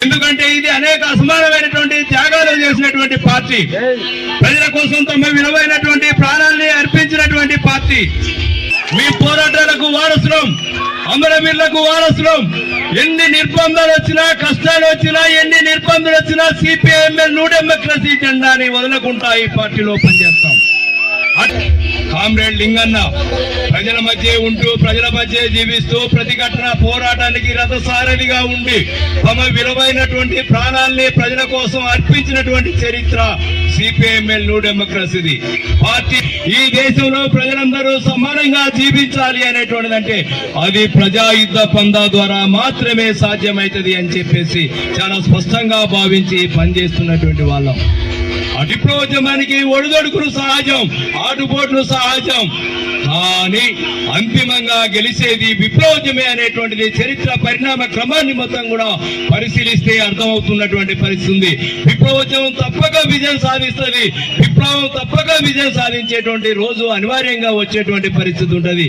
ఎందుకంటే ఇది అనేక అసమానమైనటువంటి త్యాగాలు చేసినటువంటి పార్టీ, ప్రజల కోసం తమ విలువైనటువంటి ప్రాణాలని అర్పించినటువంటి పార్టీ. మీ పోరాటాలకు వారసులం, అమరవీరులకు వారసులం. ఎన్ని నిర్బంధాలు వచ్చినా, కష్టాలు వచ్చినా, ఎన్ని నిర్బంధాలు వచ్చినా సిపిఐఎంఎల్ న్యూ డెమోక్రసీ జెండాని వదలకుండా ఈ పార్టీలో పనిచేస్తాం. కామ్రేడ్ లింగన్న ప్రజల మధ్య ఉంటూ, ప్రజల మధ్య జీవిస్తూ, ప్రతిఘటన పోరాటానికి రథసారథిగా ఉండి తమ విలువైనటువంటి ప్రాణాల్ని ప్రజల కోసం అర్పించినటువంటి చరిత్ర సిపిఐఎంఎల్ న్యూ డెమోక్రసీది. పార్టీ ఈ దేశంలో ప్రజలందరూ సమానంగా జీవించాలి అనేటువంటిదంటే అది ప్రజాయుద్ధ పందా ద్వారా మాత్రమే సాధ్యమవుతుంది అని చెప్పేసి చాలా స్పష్టంగా భావించి పనిచేస్తున్నటువంటి వాళ్ళం. విప్లవోద్యమానికి ఒడిదొడుకులు సహజం, ఆటుపోట్లు సహజం, కానీ అంతిమంగా గెలిచేది విప్లవోద్యమే అనేటువంటిది చరిత్ర పరిణామ క్రమాన్ని మొత్తం కూడా పరిశీలిస్తే అర్థమవుతున్నటువంటి పరిస్థితి ఉంది. విప్లవోద్యమం తప్పక విజయం సాధిస్తుంది, విప్లవం తప్పక విజయం సాధించేటువంటి రోజు అనివార్యంగా వచ్చేటువంటి పరిస్థితి ఉంటుంది.